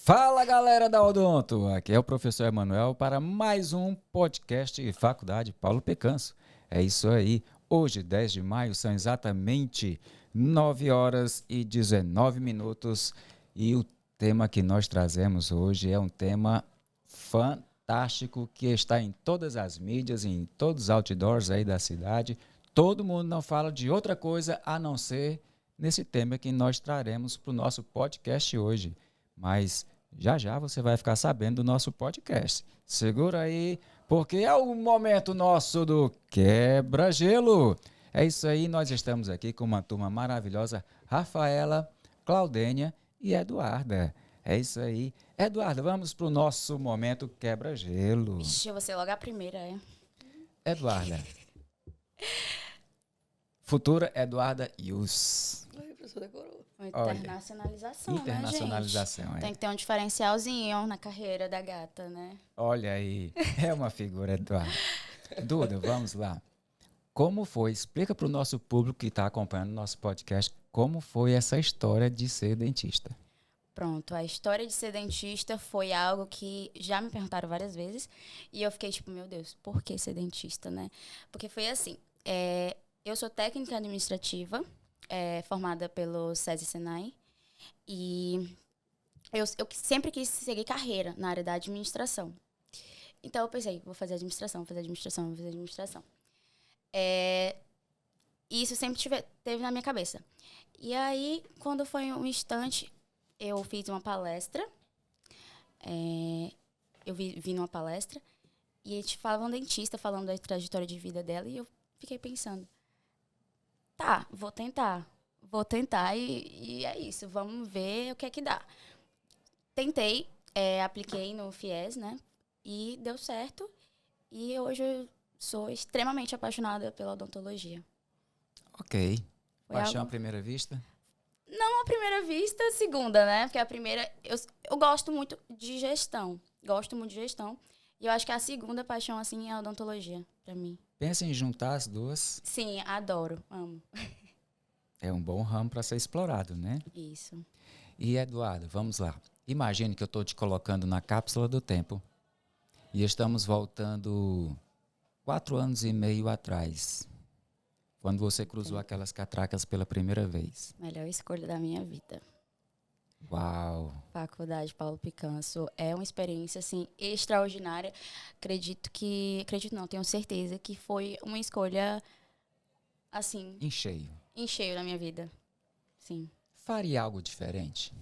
Fala galera da Odonto, aqui é o professor Emanuel para mais um podcast Faculdade Paulo Pecanso. É isso aí, hoje 10 de maio são exatamente 9 horas e 19 minutos e o tema que nós trazemos hoje é um tema fantástico que está em todas as mídias, em todos os outdoors aí da cidade. Todo mundo não fala de outra coisa a não ser nesse tema que nós traremos para o nosso podcast hoje. Mas já já você vai ficar sabendo do nosso podcast. Segura aí, porque é o momento nosso do Quebra-Gelo. É isso aí, nós estamos aqui com uma turma maravilhosa, Rafaela, Claudênia e Eduarda. É isso aí. Eduarda, vamos para o nosso momento Quebra-Gelo. Ixi, eu vou ser logo a primeira, é? Eduarda. Futura Eduarda Yus. Ai, professor, decorou. Internacionalização, Internacionalização, né, gente? é. Tem que ter um diferencialzinho na carreira da gata, né? Olha aí, é uma figura, Eduardo. Duda, vamos lá. Como foi? Explica para o nosso público que está acompanhando o nosso podcast como foi essa história de ser dentista. Pronto, a história de ser dentista foi algo que já me perguntaram várias vezes e eu fiquei tipo, meu Deus, por que ser dentista, né? Porque foi assim, eu sou técnica administrativa, formada pelo SESI Senai e eu sempre quis seguir carreira na área da administração. Então eu pensei, vou fazer administração, vou fazer administração, vou fazer administração. E isso sempre teve na minha cabeça. E aí, quando foi um instante, eu fiz uma palestra. Eu vi numa palestra e a gente falava um dentista falando da trajetória de vida dela e eu fiquei pensando, tá, vou tentar e é isso, vamos ver o que é que dá. Tentei, apliquei no FIES, né, e deu certo e hoje eu sou extremamente apaixonada pela odontologia. Ok. Foi Paixão algo... à primeira vista? Não à primeira vista, a segunda, né? Porque a primeira, eu gosto muito de gestão. Gosto muito de gestão. E eu acho que a segunda paixão, assim, é a odontologia, pra mim. Pensa em juntar as duas. Sim, adoro, amo. É um bom ramo para ser explorado, né? Isso. E, Eduardo, vamos lá. Imagine que eu estou te colocando na cápsula do tempo e estamos voltando 4 anos e meio atrás, quando você cruzou aquelas catracas pela primeira vez. Melhor escolha da minha vida. Uau! Faculdade Paulo Pecanso é uma experiência, assim, extraordinária. Acredito não, tenho certeza que foi uma escolha, assim, Em cheio. em cheio na minha vida. Sim. Faria algo diferente?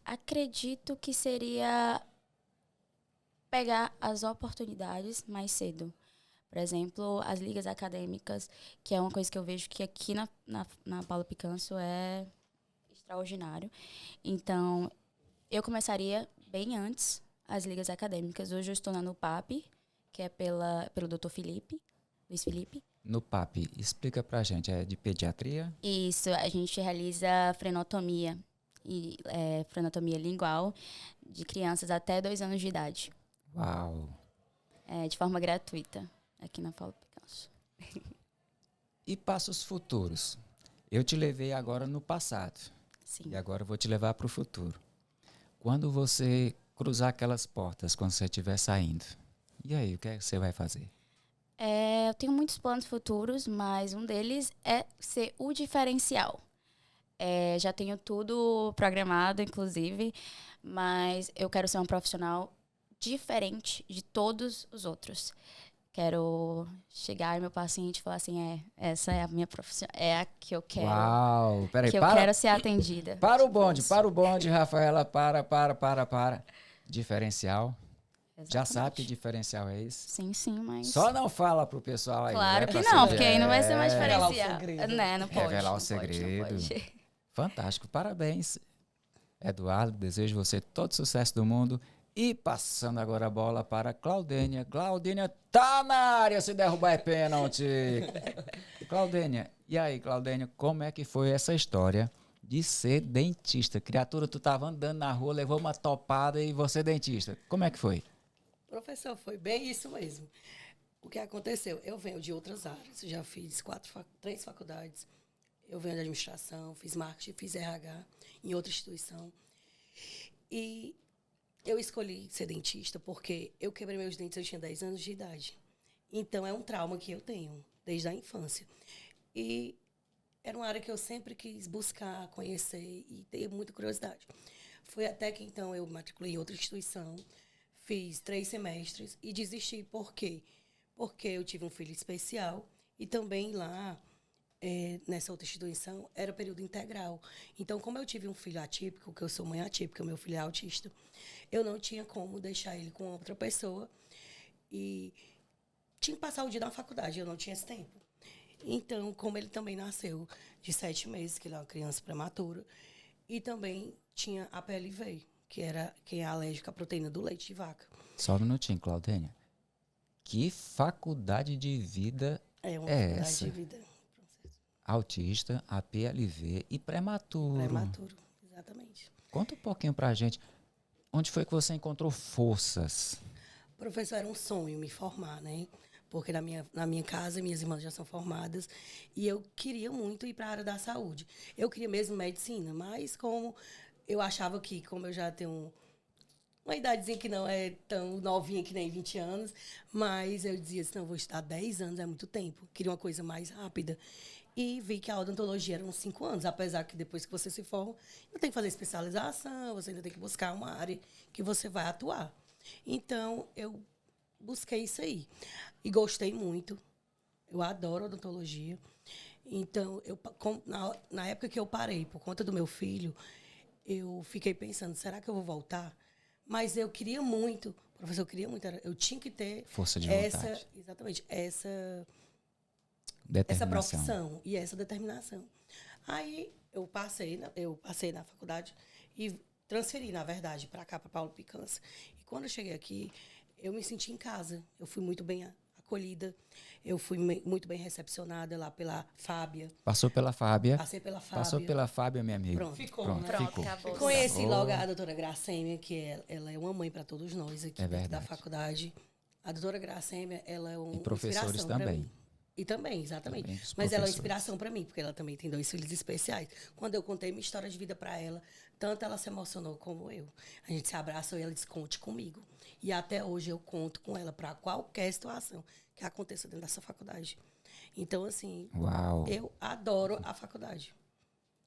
Acredito que seria pegar as oportunidades mais cedo. Por exemplo, as ligas acadêmicas, que é uma coisa que eu vejo que aqui na Paulo Pecanso é extraordinário. Então, eu começaria bem antes as ligas acadêmicas. Hoje eu estou na NUPAP, que é pelo Dr. Luiz Felipe. NUPAP, explica pra gente, é de pediatria? Isso, a gente realiza frenotomia, frenotomia lingual de crianças até 2 anos de idade. Uau! De forma gratuita, aqui na Paulo Pecanso. E passos futuros? Eu te levei agora no passado. Sim. E agora eu vou te levar para o futuro. Quando você cruzar aquelas portas, quando você estiver saindo, e aí, o que é que você vai fazer? Eu tenho muitos planos futuros, mas um deles é ser o diferencial. Já tenho tudo programado, inclusive, mas eu quero ser um profissional diferente de todos os outros. Quero chegar ao meu paciente e falar assim, essa é a minha profissão, é a que eu quero. Uau! Peraí, que eu quero ser atendida. Para o bonde, Rafaela, para. Diferencial. Exatamente. Já sabe que diferencial é esse? Sim, mas... Só não fala pro pessoal aí. Claro né, que pra não, você porque aí não vai ser mais Revelar o diferencial. segredo. Né, não pode. Revelar o não segredo. pode. Fantástico, parabéns. Eduardo, desejo você todo sucesso do mundo. E passando agora a bola para Claudênia. Claudênia tá na área, se derrubar é pênalti. Claudênia, e aí, Claudênia, como é que foi essa história de ser dentista? Criatura, tu tava andando na rua, levou uma topada e você dentista. Como é que foi? Professor, foi bem isso mesmo. O que aconteceu? Eu venho de outras áreas. Eu já fiz 3 faculdades. Eu venho de administração, fiz marketing, fiz RH em outra instituição. E Eu escolhi ser dentista porque eu quebrei meus dentes, eu tinha 10 anos de idade. Então, é um trauma que eu tenho desde a infância. E era uma área que eu sempre quis buscar, conhecer e ter muita curiosidade. Foi até que, então, eu matriculei em outra instituição, fiz 3 semestres e desisti. Por quê? Porque eu tive um filho especial e também lá, nessa outra instituição, era período integral. Então, como eu tive um filho atípico, que eu sou mãe atípica, meu filho é autista, eu não tinha como deixar ele com outra pessoa e tinha que passar o dia na faculdade, eu não tinha esse tempo. Então, como ele também nasceu de 7 meses, que ele é uma criança prematura, e também tinha a PLV, que era quem é alérgica à proteína do leite de vaca. Só um minutinho, Claudênia. Que faculdade de vida É uma é faculdade essa? de vida. Autista, APLV e prematuro. Prematuro, exatamente. Conta um pouquinho pra gente. Onde foi que você encontrou forças? Professor, era um sonho me formar, né? Porque na minha casa, minhas irmãs já são formadas. E eu queria muito ir para a área da saúde. Eu queria mesmo medicina, mas como eu achava que, como eu já tenho uma idadezinha que não é tão novinha que nem 20 anos, mas eu dizia assim, não, vou estudar 10 anos, é muito tempo. Queria uma coisa mais rápida. E vi que a odontologia eram 5 anos, apesar que depois que você se forma, você tem que fazer especialização, você ainda tem que buscar uma área que você vai atuar. Então, eu busquei isso aí. E gostei muito. Eu adoro odontologia. Então, na época que eu parei, por conta do meu filho, eu fiquei pensando, será que eu vou voltar? Mas eu queria muito, professor, eu queria muito, eu tinha que ter Força de essa, vontade. exatamente, essa Determinação. profissão e essa determinação. Aí eu passei na faculdade e transferi, na verdade, para cá, para Paulo Picança. E quando eu cheguei aqui, eu me senti em casa. Eu fui muito bem acolhida, eu fui muito bem recepcionada lá pela Fábia. Passou pela Fábia. Passei pela Fábia. Passou pela Fábia, minha amiga. Pronto. Ficou, Pronto, né? ficou. Acabou. Conheci Oh. logo a doutora Gracêmia, que ela é uma mãe para todos nós aqui É dentro da verdade. faculdade. A doutora Gracêmia, ela é uma E professores inspiração para também. mim. E também, exatamente. Também os Mas ela é uma professores. inspiração para mim, porque ela também tem 2 filhos especiais. Quando eu contei minha história de vida para ela, tanto ela se emocionou como eu. A gente se abraçou e ela disse, conte comigo. E até hoje eu conto com ela para qualquer situação que aconteça dentro dessa faculdade. Então, assim, Uau. eu adoro a faculdade.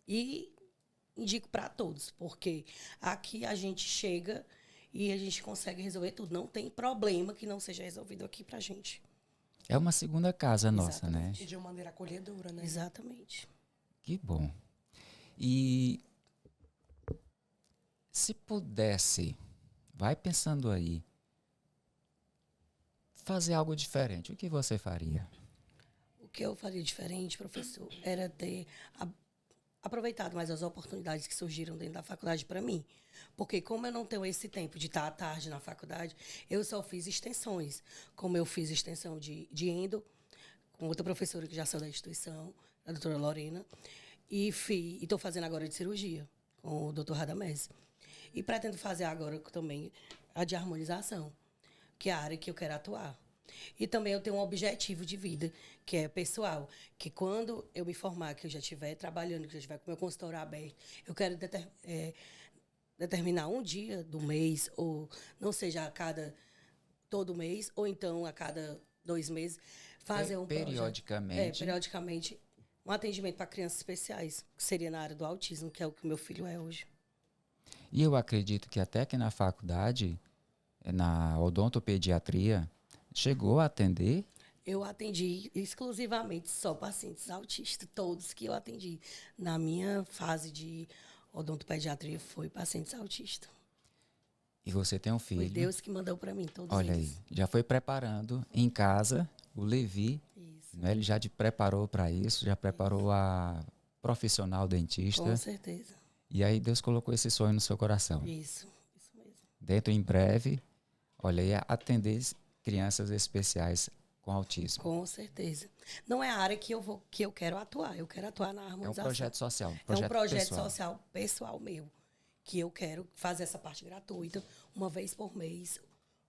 E indico para todos, porque aqui a gente chega e a gente consegue resolver tudo. Não tem problema que não seja resolvido aqui pra gente. É uma segunda casa nossa, né? Exatamente. E de uma maneira acolhedora, né? Exatamente. Que bom. E se pudesse, vai pensando aí, fazer algo diferente, o que você faria? O que eu faria diferente, professor, era ter aproveitado mais as oportunidades que surgiram dentro da faculdade para mim. Porque como eu não tenho esse tempo de estar à tarde na faculdade, eu só fiz extensões. Como eu fiz extensão de endo, com outra professora que já saiu da instituição, a doutora Lorena, e estou fazendo agora de cirurgia, com o doutor Radamés. E pretendo fazer agora também a de harmonização, que é a área que eu quero atuar. E também eu tenho um objetivo de vida, que é pessoal, que quando eu me formar, que eu já estiver trabalhando, que eu já estiver com o meu consultório aberto, eu quero determinar um dia do mês, ou não seja todo mês, ou então a cada 2 meses, fazer um periodicamente. periodicamente, um atendimento para crianças especiais, que seria na área do autismo, que é o que meu filho é hoje. E eu acredito que até que na faculdade, na odontopediatria, chegou a atender. Eu atendi exclusivamente só pacientes autistas, todos que eu atendi. Na minha fase de odontopediatria foi pacientes autistas. E você tem um filho. Foi Deus que mandou para mim todos Olha eles. aí, já foi preparando em casa o Levi, Isso, né? Ele já te preparou para isso, já preparou a profissional dentista. com certeza. E aí Deus colocou esse sonho no seu coração. Isso mesmo. Dentro em breve, olha aí, atender crianças especiais com autismo. Com certeza. Não é a área que eu quero atuar. Eu quero atuar na É um harmonização. projeto social. É um projeto pessoal. social pessoal meu, que eu quero fazer essa parte gratuita uma vez por mês,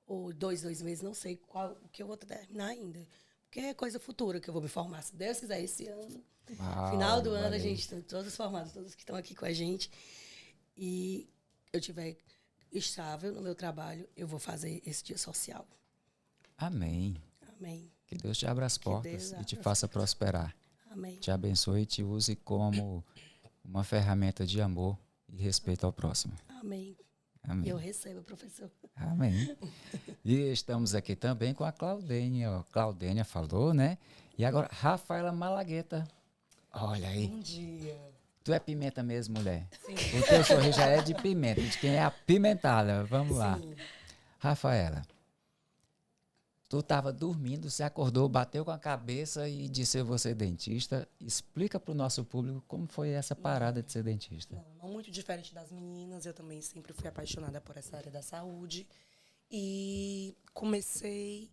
ou 2 meses, não sei o que eu vou terminar ainda. Porque é coisa futura que eu vou me formar, se Deus quiser, esse ano. Uau, Final do ano, olha a aí. gente, todos formados, todos que estão aqui com a gente. E eu tiver estável no meu trabalho, eu vou fazer esse dia social. Amém. Amém. Que Deus te abra as portas Deus e te abra as faça prosperar. Amém. Te abençoe e te use como uma ferramenta de amor e respeito ao próximo. Amém. Amém. Eu recebo, professor. Amém. E estamos aqui também com a Claudênia. Ó. Claudênia falou, né? E agora, Rafaela Malagueta. Olha aí. Bom dia. Tu é pimenta mesmo, mulher? Sim. O teu sorriso já é de pimenta, de quem é apimentada. Vamos lá. Sim. Rafaela, tu estava dormindo, se acordou, bateu com a cabeça e disse eu vou ser dentista. Explica para o nosso público como foi essa parada de ser dentista. Não muito diferente das meninas, eu também sempre fui apaixonada por essa área da saúde. E comecei,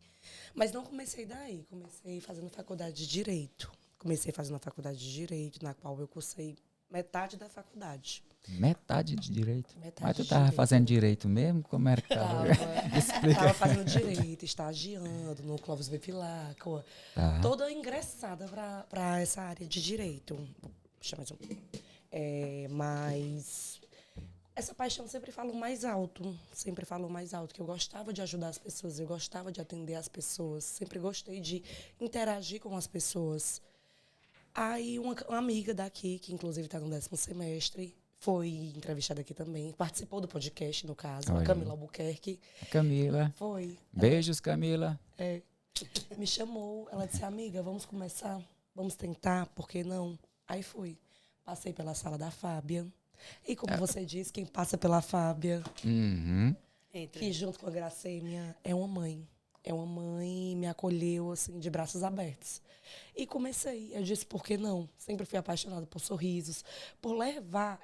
mas não comecei daí, comecei fazendo faculdade de Direito. Comecei fazendo a faculdade de Direito, na qual eu cursei metade da faculdade. Metade de direito? Metade Mas tu de estava direito. fazendo direito mesmo? Como era que tava? Estava fazendo Direito, estagiando no Clóvis Bevilacqua, Tá. toda ingressada para essa área de Direito. Deixa eu mais um. Mas essa paixão sempre falou mais alto, que eu gostava de ajudar as pessoas, eu gostava de atender as pessoas, sempre gostei de interagir com as pessoas. Aí uma amiga daqui, que inclusive está no 10º semestre, foi entrevistada aqui também, participou do podcast, no caso, Olha a aí. Camila Albuquerque. Camila. Foi. Beijos, Camila. Me chamou, ela disse, amiga, vamos começar? Vamos tentar? Por que não? Aí fui. Passei pela sala da Fábia. E como você disse, quem passa pela Fábia, Uhum. que junto com a Gracêmia é uma mãe. É uma mãe, me acolheu assim de braços abertos. E comecei, eu disse, por que não? Sempre fui apaixonada por sorrisos, por levar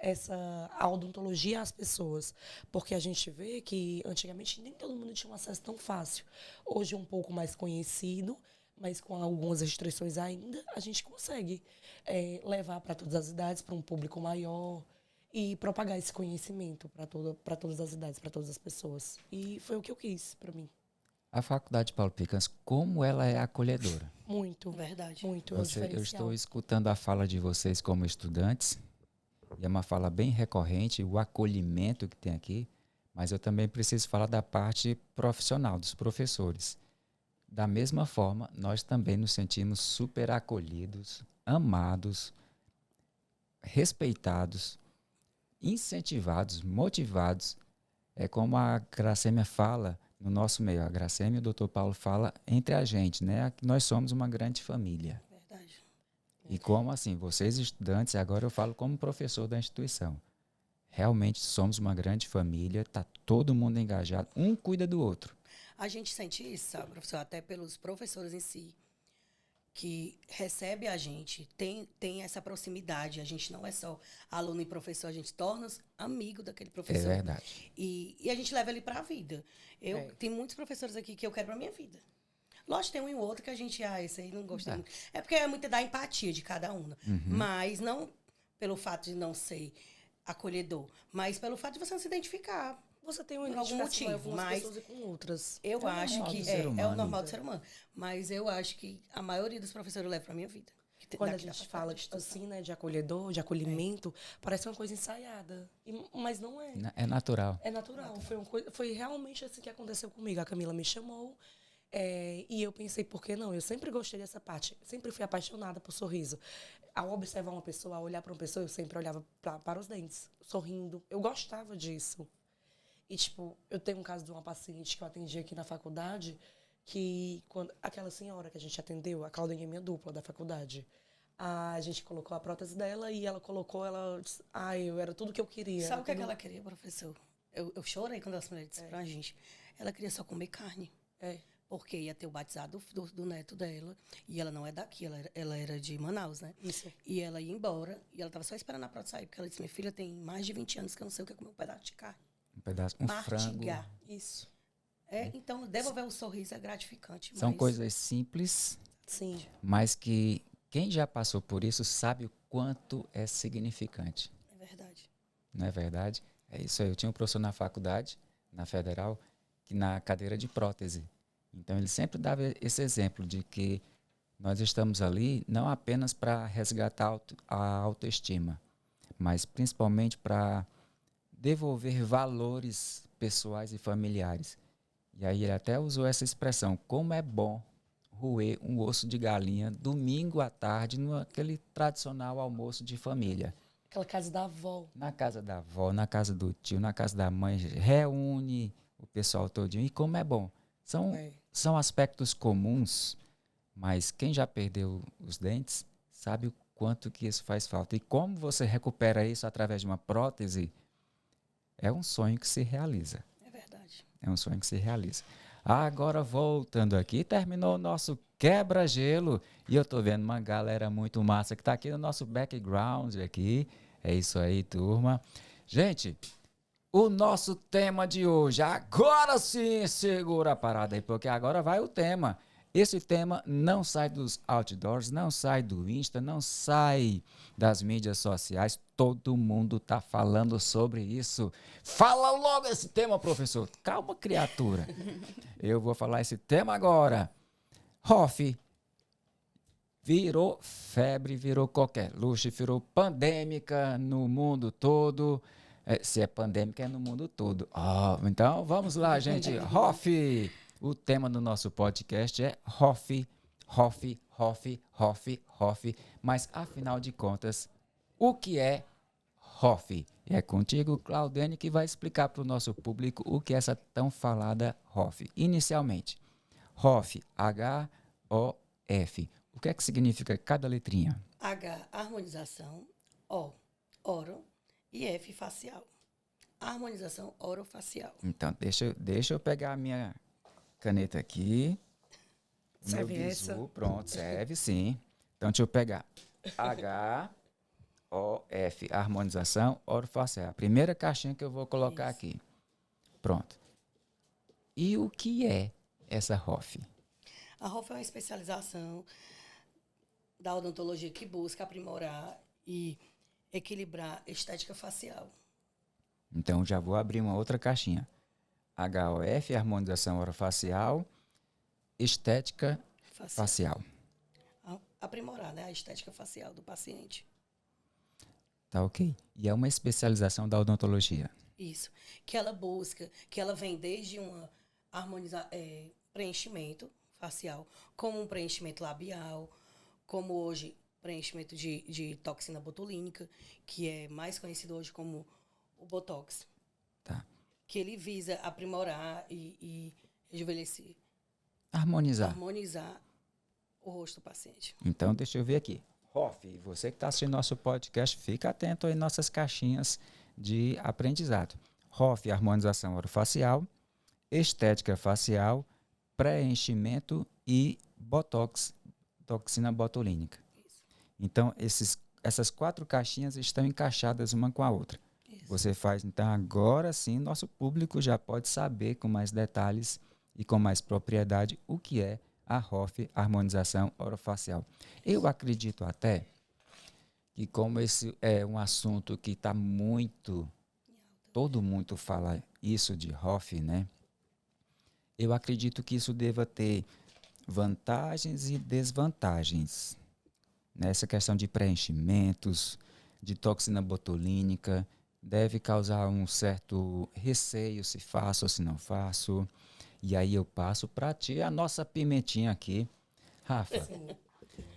a odontologia às pessoas. Porque a gente vê que antigamente nem todo mundo tinha um acesso tão fácil. Hoje é um pouco mais conhecido, mas com algumas restrições ainda, a gente consegue levar para todas as idades, para um público maior e propagar esse conhecimento para todas as idades, para todas as pessoas. E foi o que eu quis para mim. A Faculdade Paulo Picans, como ela é acolhedora? Muito. Verdade. Muito. É um Eu diferencial. estou escutando a fala de vocês como estudantes, e é uma fala bem recorrente, o acolhimento que tem aqui, mas eu também preciso falar da parte profissional, dos professores. Da mesma forma, nós também nos sentimos super acolhidos, amados, respeitados, incentivados, motivados. É como a Gracêmia fala no nosso meio, a Gracêmia e o Dr. Paulo fala entre a gente, né? Nós somos uma grande família. Verdade. E como assim, vocês estudantes, agora eu falo como professor da instituição. Realmente somos uma grande família, está todo mundo engajado, um cuida do outro. A gente sente isso, sabe, professor? Até pelos professores em si, que recebe a gente, tem essa proximidade. A gente não é só aluno e professor, a gente torna-se amigo daquele É professor. verdade. E a gente leva ele para a vida. Tem muitos professores aqui que eu quero para minha vida. Lógico, tem um e outro que a gente, esse aí não gostei muito. É porque é muito da empatia de cada um. Mas não pelo fato de não ser acolhedor, mas pelo fato de você não se identificar. Você tem uma Por algum identificação com motivo, algumas mas pessoas e com outras. eu acho normal que do ser é o humano. normal do ser humano. Mas eu acho que a maioria dos professores eu levo para minha vida. Quando a Daqui da gente faculdade. fala assim, né, de acolhedor, de acolhimento, parece uma coisa ensaiada. Mas não é. É natural. É natural. Foi realmente assim que aconteceu comigo. A Camila me chamou e eu pensei, por que não? Eu sempre gostei dessa parte. Sempre fui apaixonada por sorriso. Ao observar uma pessoa, ao olhar para uma pessoa, eu sempre olhava para os dentes, sorrindo. Eu gostava disso. E, tipo, eu tenho um caso de uma paciente que eu atendi aqui na faculdade, que aquela senhora que a gente atendeu, a Claudinha minha dupla da faculdade, a gente colocou a prótese dela e ela disse, eu era tudo que eu queria. Sabe o que, é que tudo... ela queria, professor? Eu chorei quando essa mulher disse pra gente. Ela queria só comer carne. Porque ia ter o batizado do neto dela. E ela não é daqui, ela era de Manaus, né? Isso. E ela ia embora. E ela tava só esperando a prótese sair. Porque ela disse, minha filha tem mais de 20 anos que eu não sei o que é comer um pedaço de carne. Um pedaço, um frango. Mastigar. Isso. Então, devolver o sorriso é gratificante. São mas coisas simples, Sim. mas que quem já passou por isso sabe o quanto é significante. É verdade. Não é verdade? É isso aí. Eu tinha um professor na faculdade, na Federal, que na cadeira de prótese. Então, ele sempre dava esse exemplo de que nós estamos ali não apenas para resgatar a autoestima, mas principalmente para devolver valores pessoais e familiares. E aí ele até usou essa expressão, como é bom roer um osso de galinha domingo à tarde, naquele tradicional almoço de família. Aquela casa da avó. Na casa da avó, na casa do tio, na casa da mãe, reúne o pessoal todinho. E como é bom. São aspectos comuns, mas quem já perdeu os dentes sabe o quanto que isso faz falta. E como você recupera isso através de uma prótese, é um sonho que se realiza. É verdade. É um sonho que se realiza. Agora, voltando aqui, terminou o nosso quebra-gelo. E eu tô vendo uma galera muito massa que tá aqui no nosso background aqui. É isso aí, turma. Gente, o nosso tema de hoje, agora sim, segura a parada aí, porque agora vai o tema. Esse tema não sai dos outdoors, não sai do Insta, não sai das mídias sociais. Todo mundo está falando sobre isso. Fala logo esse tema, professor. Calma, criatura. Eu vou falar esse tema agora. Hoff virou febre, virou qualquer luxo, virou pandêmica no mundo todo. Se é pandêmica, é no mundo todo. Então, vamos lá, gente. Hoff! O tema do nosso podcast é Hoff. Mas, afinal de contas, o que é Hoff? É contigo, Claudene, que vai explicar para o nosso público o que é essa tão falada Hoff. Inicialmente, Hoff, H-O-F. O que é que significa cada letrinha? H, harmonização. O, oro. E F, facial. Harmonização orofacial. Então, deixa eu pegar a minha caneta aqui. Serve meu essa? bizu, pronto, serve sim. Então, deixa eu pegar. H-O-F, harmonização orofacial. A primeira caixinha que eu vou colocar aqui. Pronto. E o que é essa Hoff? A Hoff é uma especialização da odontologia que busca aprimorar e equilibrar a estética facial. Então, já vou abrir uma outra caixinha. HOF, harmonização orofacial, estética facial. Aprimorar, né, a estética facial do paciente. Tá ok. E é uma especialização da odontologia. Isso. Que ela busca, que ela vem desde uma preenchimento facial, como um preenchimento labial, como hoje preenchimento de toxina botulínica, que é mais conhecido hoje como o Botox. Tá. Que ele visa aprimorar e rejuvenescer. Harmonizar. Harmonizar o rosto do paciente. Então, deixa eu ver aqui. Hoff, você que está assistindo nosso podcast, fica atento aí nossas caixinhas de aprendizado. Hoff, harmonização orofacial, estética facial, preenchimento e Botox, toxina botulínica. Isso. Então, essas 4 caixinhas estão encaixadas uma com a outra. Isso. Você faz, então, agora sim, nosso público já pode saber com mais detalhes e com mais propriedade o que é a Hoff, harmonização orofacial. Eu acredito até que, como esse é um assunto que está muito, todo mundo fala isso de Hoff, né? Eu acredito que isso deva ter vantagens e desvantagens. Nessa questão de preenchimentos, de toxina botulínica, deve causar um certo receio se faço ou se não faço. E aí eu passo para ti a nossa pimentinha aqui. Rafa,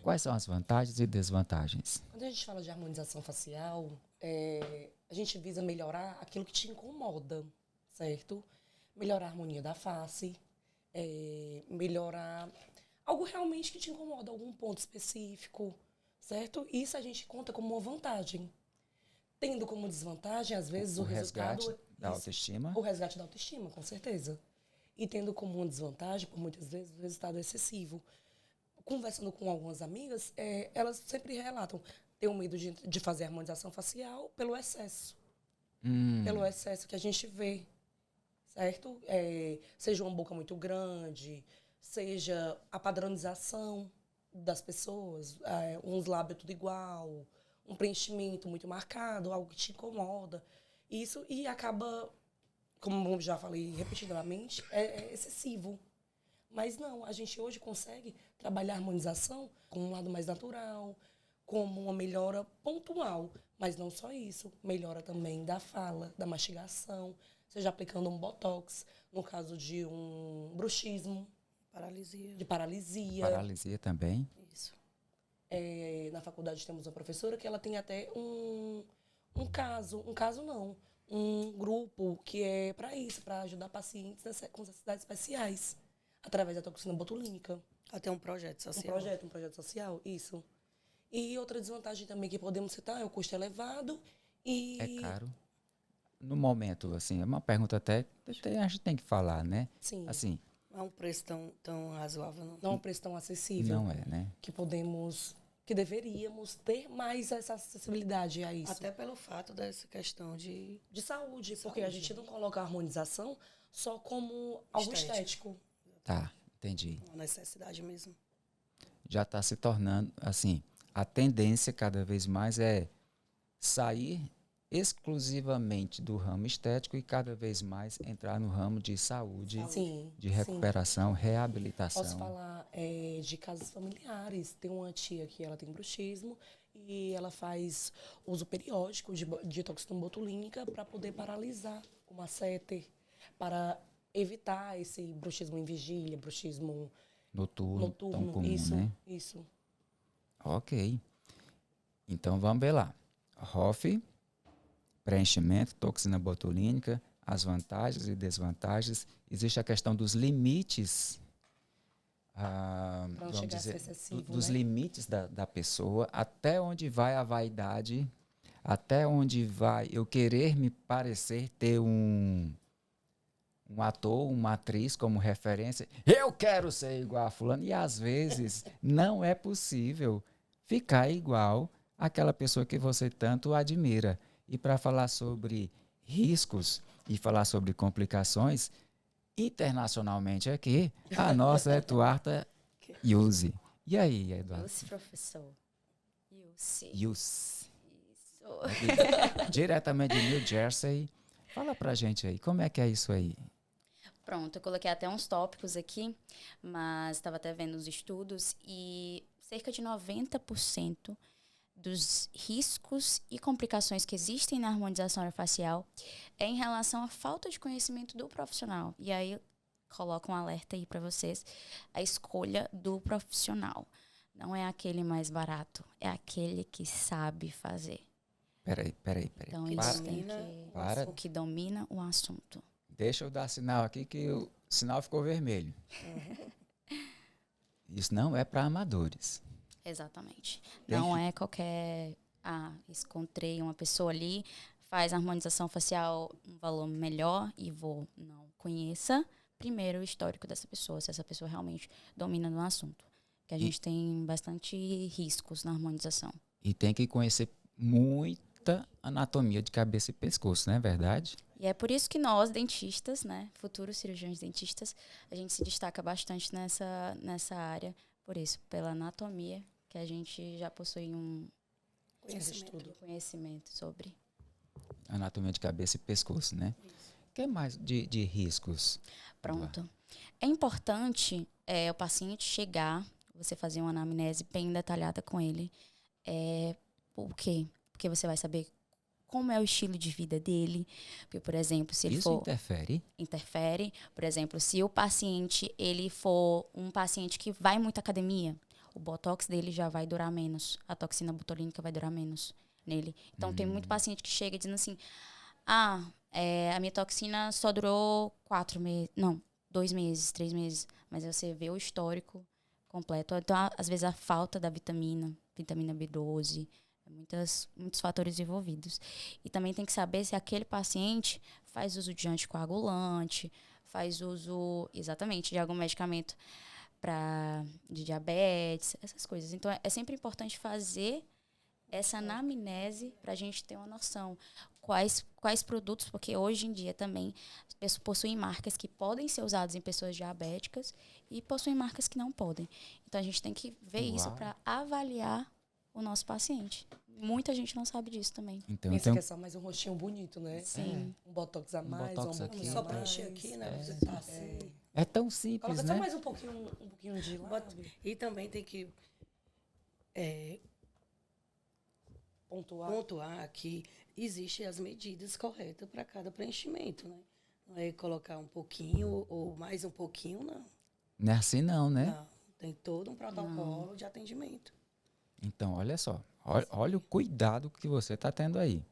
quais são as vantagens e desvantagens? Quando a gente fala de harmonização facial, a gente visa melhorar aquilo que te incomoda, certo? Melhorar a harmonia da face, melhorar algo realmente que te incomoda, algum ponto específico, certo? Isso a gente conta como uma vantagem. Tendo como desvantagem, às vezes, o resultado... resgate da autoestima. O resgate da autoestima, com certeza. E tendo como uma desvantagem, por muitas vezes, o resultado é excessivo. Conversando com algumas amigas, elas sempre relatam ter um medo de fazer harmonização facial pelo excesso. Pelo excesso que a gente vê, certo? Seja uma boca muito grande, seja a padronização das pessoas, uns lábios tudo igual, um preenchimento muito marcado, algo que te incomoda. Isso, e acaba, como já falei repetidamente, é excessivo. Mas não, a gente hoje consegue trabalhar a harmonização com um lado mais natural, como uma melhora pontual. Mas não só isso, melhora também da fala, da mastigação, seja aplicando um botox, no caso de um bruxismo, Paralisia. de paralisia. Paralisia também. Isso. Na faculdade temos uma professora que ela tem até um grupo que é para isso, para ajudar pacientes com necessidades especiais, através da toxina botulínica. Até um projeto social. Um projeto social, isso. E outra desvantagem também que podemos citar é o custo elevado e... É caro. No momento, assim, é uma pergunta até a gente tem que falar, né? Sim, Assim, Não é um preço tão razoável, não. não é um preço tão acessível não é, né? que deveríamos ter mais essa acessibilidade a isso. Até pelo fato dessa questão de De saúde, porque a gente não coloca a harmonização só como algo estético. Tá, entendi. uma necessidade mesmo. Já está se tornando, assim, a tendência cada vez mais é sair exclusivamente do ramo estético e cada vez mais entrar no ramo de saúde, Sim, de recuperação, sim. reabilitação. Posso falar de casos familiares. Tem uma tia que ela tem bruxismo e ela faz uso periódico de toxina botulínica para poder paralisar o masseter, para evitar esse bruxismo em vigília, bruxismo Noturno, tão noturno. comum, Isso, né? isso. Ok. Então vamos ver lá. ROF, preenchimento, toxina botulínica, as vantagens e desvantagens. Existe a questão dos limites, Para não vamos chegar a ser dizer, excessivo, dos né? limites da pessoa, até onde vai a vaidade, até onde vai eu querer me parecer ter um ator, uma atriz como referência. Eu quero ser igual a fulano. E às vezes não é possível ficar igual àquela pessoa que você tanto admira. E para falar sobre riscos e falar sobre complicações, internacionalmente aqui, a nossa é Tuarta Yuzi. E aí, Eduardo? Yussi, professor. Yussi. Yuzi. Isso. Diretamente de New Jersey. Fala pra gente aí, como é que é isso aí? Pronto, eu coloquei até uns tópicos aqui, mas estava até vendo os estudos e cerca de 90% dos riscos e complicações que existem na harmonização orofacial é em relação à falta de conhecimento do profissional. E aí coloco um alerta aí para vocês, a escolha do profissional. Não é aquele mais barato, é aquele que sabe fazer. Peraí. Então, Que isso domina tem que... Para. O que domina o assunto. Deixa eu dar sinal aqui que o sinal ficou vermelho. Isso não é para amadores. Exatamente. Tem Não que- é qualquer... encontrei uma pessoa ali, faz harmonização facial um valor melhor e vou... Não conheça primeiro o histórico dessa pessoa, se essa pessoa realmente domina no assunto. Porque a gente tem bastante riscos na harmonização. E tem que conhecer muita anatomia de cabeça e pescoço, não é verdade? E é por isso que nós, dentistas, né, futuros cirurgiões dentistas, a gente se destaca bastante nessa área, por isso, pela anatomia, que a gente já possui um Conhecimento. conhecimento sobre. Anatomia de cabeça e pescoço, né? O que mais de riscos? Pronto. É importante o paciente chegar, você fazer uma anamnese bem detalhada com ele. Por quê? Porque você vai saber como é o estilo de vida dele. Porque, por exemplo, se ele Isso for... interfere? Por exemplo, se o paciente ele for um paciente que vai muito à academia, o botox dele já vai durar menos. A toxina botulínica vai durar menos nele. Então, tem muito paciente que chega dizendo assim, a minha toxina só durou 4 meses, não, 2 meses, 3 meses. Mas você vê o histórico completo. Então, às vezes, a falta da vitamina B12, muitos fatores envolvidos. E também tem que saber se aquele paciente faz uso de anticoagulante, faz uso, exatamente, de algum medicamento de diabetes, essas coisas. Então, é sempre importante fazer essa anamnese para a gente ter uma noção. Quais produtos, porque hoje em dia também possuem marcas que podem ser usadas em pessoas diabéticas e possuem marcas que não podem. Então, a gente tem que ver isso Uau. para avaliar o nosso paciente. Muita gente não sabe disso também. Então, Pensa que é só mais um rostinho bonito, né? Sim. Um botox a mais, botox uma aqui. boquinha Só a mais. preencher aqui, né? Você tá assim. é tão simples, Coloca né? só mais um pouquinho de lábio. E também tem que Pontuar. pontuar que existem as medidas corretas para cada preenchimento, né? Não é colocar um pouquinho ou mais um pouquinho, não. Não é assim não, né? Não. Tem todo um protocolo de atendimento. Então, olha só. Olha o cuidado que você está tendo aí.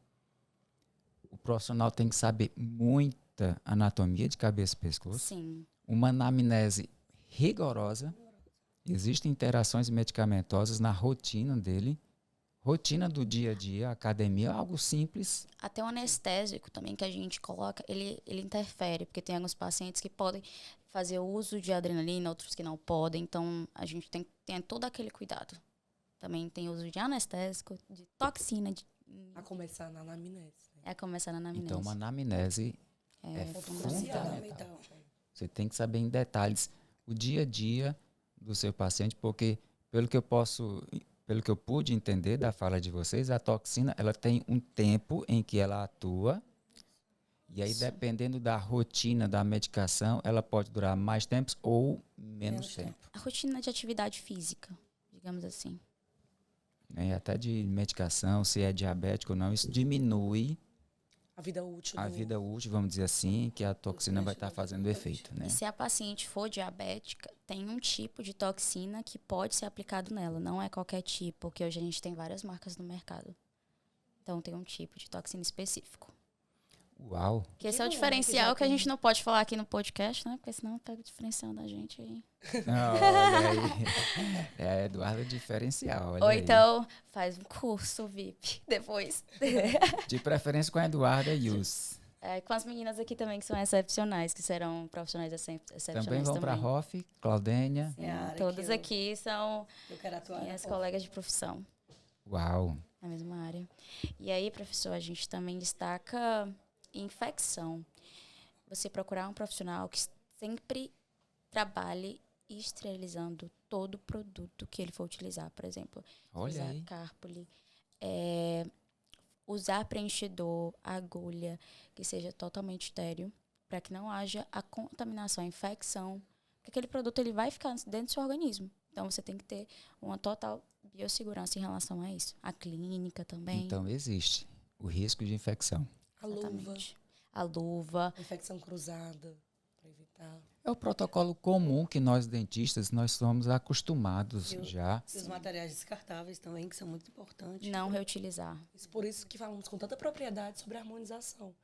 O profissional tem que saber muita anatomia de cabeça e pescoço. Sim. Uma anamnese rigorosa. Existem interações medicamentosas na rotina dele. Rotina do dia a dia, academia, algo simples. Até o anestésico também que a gente coloca, ele interfere, porque tem alguns pacientes que podem fazer uso de adrenalina, outros que não podem. Então, a gente tem todo aquele cuidado. Também tem uso de anestésico, de toxina, A começar na anamnese. Né? é começar na anamnese. Então, uma anamnese é fundamental. fundamental. Você tem que saber em detalhes o dia a dia do seu paciente, porque pelo que eu pude entender da fala de vocês, a toxina ela tem um tempo em que ela atua, e aí dependendo da rotina da medicação, ela pode durar mais tempo ou menos tempo. A rotina de atividade física, digamos assim. Né? Até de medicação, se é diabético ou não, isso diminui A vida útil. a vida útil, vamos dizer assim, que a toxina vai estar fazendo efeito, né? E se a paciente for diabética, tem um tipo de toxina que pode ser aplicado nela. Não é qualquer tipo, porque hoje a gente tem várias marcas no mercado. Então tem um tipo de toxina específico. Uau! Que esse é o bom, né, diferencial que que a já gente não pode falar aqui no podcast, né? Porque senão pega o diferencial da gente aí. Olha aí. É, Eduardo diferencial, olha Ou aí. então faz um curso VIP depois. De preferência com a Eduarda Yus. Com as meninas aqui também que são excepcionais, que serão profissionais excepcionais Também vão para a também. Hoff, Claudênia. Sim, É a área todas que eu- aqui são Eu quero atuar. minhas na colegas de profissão, Uau! na mesma área. E aí, professor, a gente também destaca infecção. Você procurar um profissional que sempre trabalhe esterilizando todo o produto que ele for utilizar. Por exemplo, Olha usar aí. cárpule, usar preenchedor, agulha, que seja totalmente estéril, para que não haja a contaminação, a infecção. Porque aquele produto ele vai ficar dentro do seu organismo. Então, você tem que ter uma total biossegurança em relação a isso. A clínica também. Então existe o risco de infecção. A luva. Exatamente. A luva. Infecção cruzada. Para evitar. É o protocolo comum que nós dentistas nós somos acostumados Eu- já. E os materiais descartáveis também, que são muito importantes. Não reutilizar. Por isso que falamos com tanta propriedade sobre a harmonização.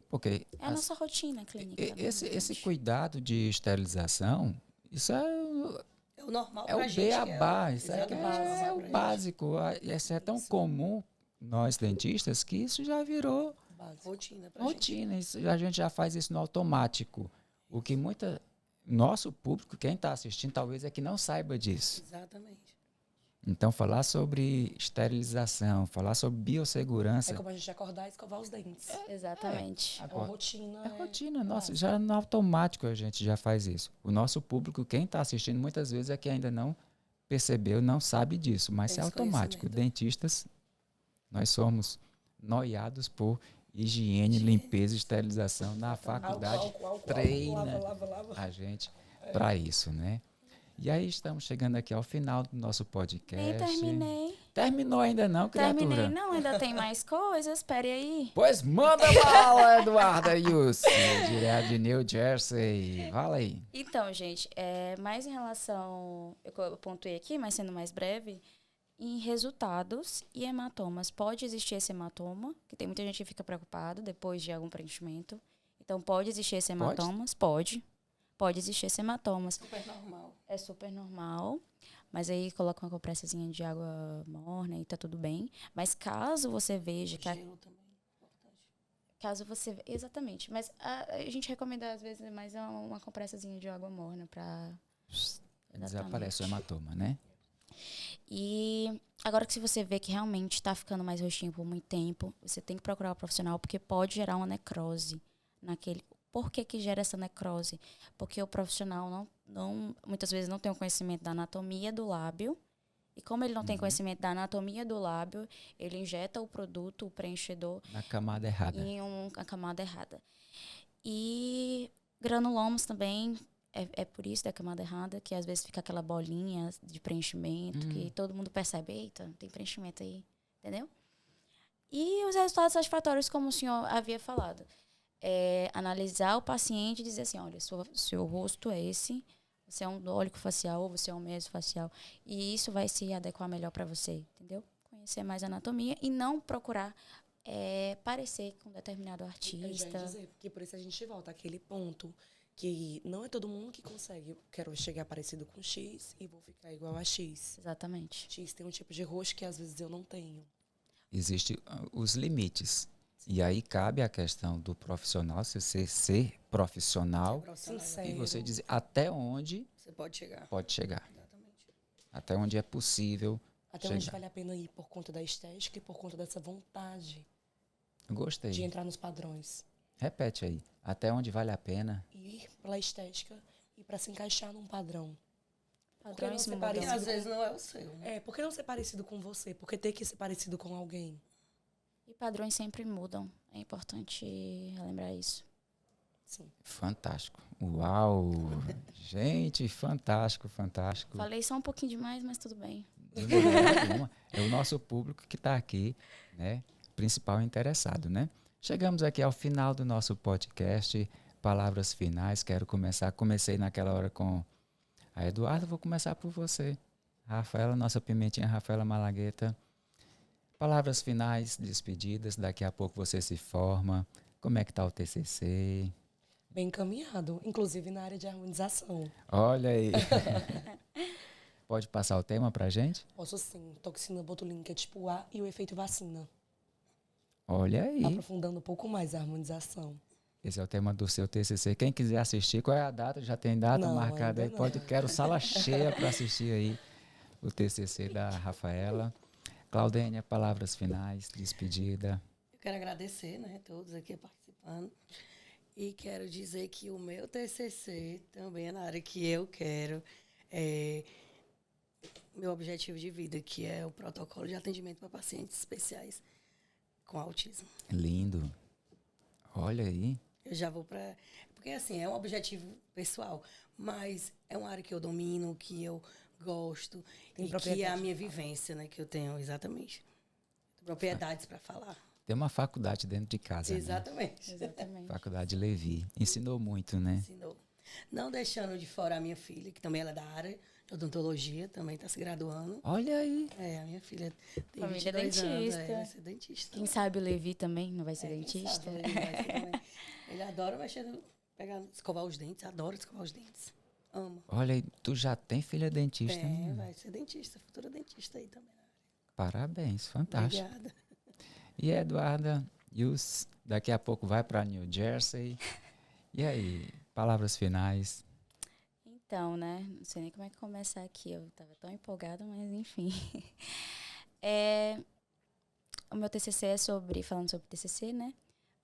Porque É a nossa rotina clínica. né, esse gente? cuidado de esterilização, isso É o normal é pra o gente. beabá, isso exatamente, é o básico. Isso é tão comum, nós dentistas, que isso já virou Básico. Rotina pra gente. rotina. A gente já faz isso no automático. O que nosso público, quem está assistindo, talvez é que não saiba disso. Exatamente. Então, falar sobre esterilização, falar sobre biossegurança, É como a gente acordar e escovar os dentes. Exatamente. É uma rotina. é rotina. Nossa, já no automático a gente já faz isso. O nosso público, quem está assistindo, muitas vezes é que ainda não percebeu, não sabe disso, mas Tem é automático. desconhecimento. Dentistas, nós somos noiados por higiene, limpeza e esterilização. Na faculdade, Álcool, treina lava. a gente para isso, né? E aí estamos chegando aqui ao final do nosso podcast. Nem terminei. Terminou ainda não, criatura? Terminei, não, ainda tem mais coisas. Espere aí. Pois manda bala, Eduarda Yus, direto de New Jersey. Fala aí. Então, gente, mais em relação. Eu pontuei aqui, mas sendo mais breve. Em resultados e hematomas. Pode existir esse hematoma, que tem muita gente que fica preocupada depois de algum preenchimento. Então, pode existir esse Pode? hematomas? Pode. Pode existir esse hematomas. Super normal. É super normal. Mas aí coloca uma compressazinha de água morna e tá tudo bem. Mas caso você veja que Gelo também. Importante. caso você exatamente, mas a gente recomenda às vezes mais uma compressazinha de água morna para Desaparece o hematoma, né? E agora que se você vê que realmente está ficando mais roxinho por muito tempo, você tem que procurar um profissional porque pode gerar uma necrose naquele. Por que gera essa necrose? Porque o profissional muitas vezes não tem o conhecimento da anatomia do lábio. E como ele não tem conhecimento da anatomia do lábio, ele injeta o produto, o preenchedor, Na camada errada. em uma camada errada. E granulomas também, é por isso da camada errada, que às vezes fica aquela bolinha de preenchimento, que todo mundo percebe, eita, tem preenchimento aí, entendeu? E os resultados satisfatórios, como o senhor havia falado. analisar o paciente e dizer assim, olha, seu rosto é esse, você é um dólico facial ou você é um mesofacial. E isso vai se adequar melhor para você, entendeu? Conhecer mais a anatomia e não procurar parecer com um determinado Eu já artista. ia dizer, porque por isso a gente volta àquele ponto que não é todo mundo que consegue. Quero chegar parecido com X e vou ficar igual a X. Exatamente. X tem um tipo de rosto que às vezes eu não tenho. Existem os limites. E aí cabe a questão do profissional, se você ser profissional Sincero. e você dizer até onde Você pode chegar. pode chegar. Exatamente. Até onde é possível Até onde chegar. vale a pena ir por conta da estética e por conta dessa vontade Gostei. de entrar nos padrões. Repete aí. Até onde vale a pena. Ir pela estética e para se encaixar num padrão. Padrões não ser mudam. E parecido às vezes não é o seu. Né? por que não ser parecido com você? Por que ter que ser parecido com alguém? E padrões sempre mudam. É importante relembrar isso. Sim. Fantástico. Uau! Gente, fantástico, fantástico. Falei só um pouquinho demais, mas tudo bem. De maneira alguma. É o nosso público que está aqui, né? Principal interessado, né? Chegamos aqui ao final do nosso podcast. Palavras finais. Comecei naquela hora com a Eduarda. Vou começar por você. Rafaela, nossa pimentinha Rafaela Malagueta. Palavras finais, despedidas. Daqui a pouco você se forma. Como é que está o TCC? Bem encaminhado, inclusive na área de harmonização. Olha aí. Pode passar o tema pra gente? Posso sim, toxina botulínica tipo A e o efeito vacina. Olha aí. Aprofundando um pouco mais a harmonização. Esse é o tema do seu TCC. Quem quiser assistir, qual é a data? Já tem data Não, marcada aí? ainda não. Quero sala cheia para assistir aí o TCC da Rafaela. Claudênia, palavras finais, despedida. Eu quero agradecer, né, todos aqui participando. E quero dizer que o meu TCC também é na área que eu quero. Meu objetivo de vida, que é o protocolo de atendimento para pacientes especiais com autismo. Lindo. Olha aí. Eu já vou para... Porque, assim, é um objetivo pessoal, mas é uma área que eu domino, que eu gosto, Tem e que é a propriedade minha de fala. vivência, né, que eu tenho, exatamente. Propriedades para falar. Tem uma faculdade dentro de casa, né? Exatamente. Exatamente. Faculdade Levi. Ensinou muito, né? Ensinou. Não deixando de fora a minha filha, que também ela é da área de odontologia, também está se graduando. Olha aí. A minha filha tem Família 22 anos, dentista. vai ser dentista. Quem sabe o Levi também não vai ser Quem dentista? sabe, ele vai ser também. Ele adora mexer, escovar os dentes, adora escovar os dentes. Ama. Olha aí. Tu já tem filha dentista? Tem, vai ser dentista, futura dentista aí também. Parabéns. Fantástico. Obrigada. E a Eduarda Yus, daqui a pouco vai para New Jersey. E aí, palavras finais? Então, né? Não sei nem como é que começar aqui. Eu tava tão empolgada, mas enfim. O meu TCC é falando sobre TCC, né?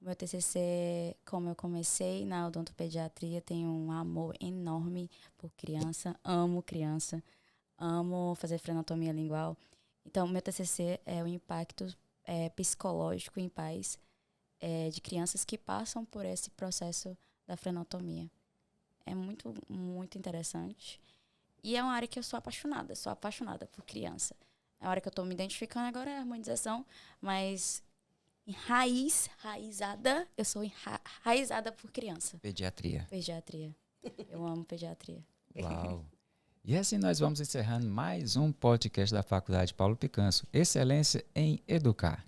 O meu TCC, como eu comecei na odontopediatria, tenho um amor enorme por criança. Amo fazer frenotomia lingual. Então, o meu TCC é o impacto psicológico em pais de crianças que passam por esse processo da frenotomia. É muito, muito interessante. E é uma área que eu sou apaixonada por criança. É a hora que eu estou me identificando agora é a harmonização, mas enraizada, eu sou enraizada por criança. Pediatria. Pediatria. Eu amo pediatria. Uau! E assim nós vamos encerrando mais um podcast da Faculdade Paulo Picanso. Excelência em Educar.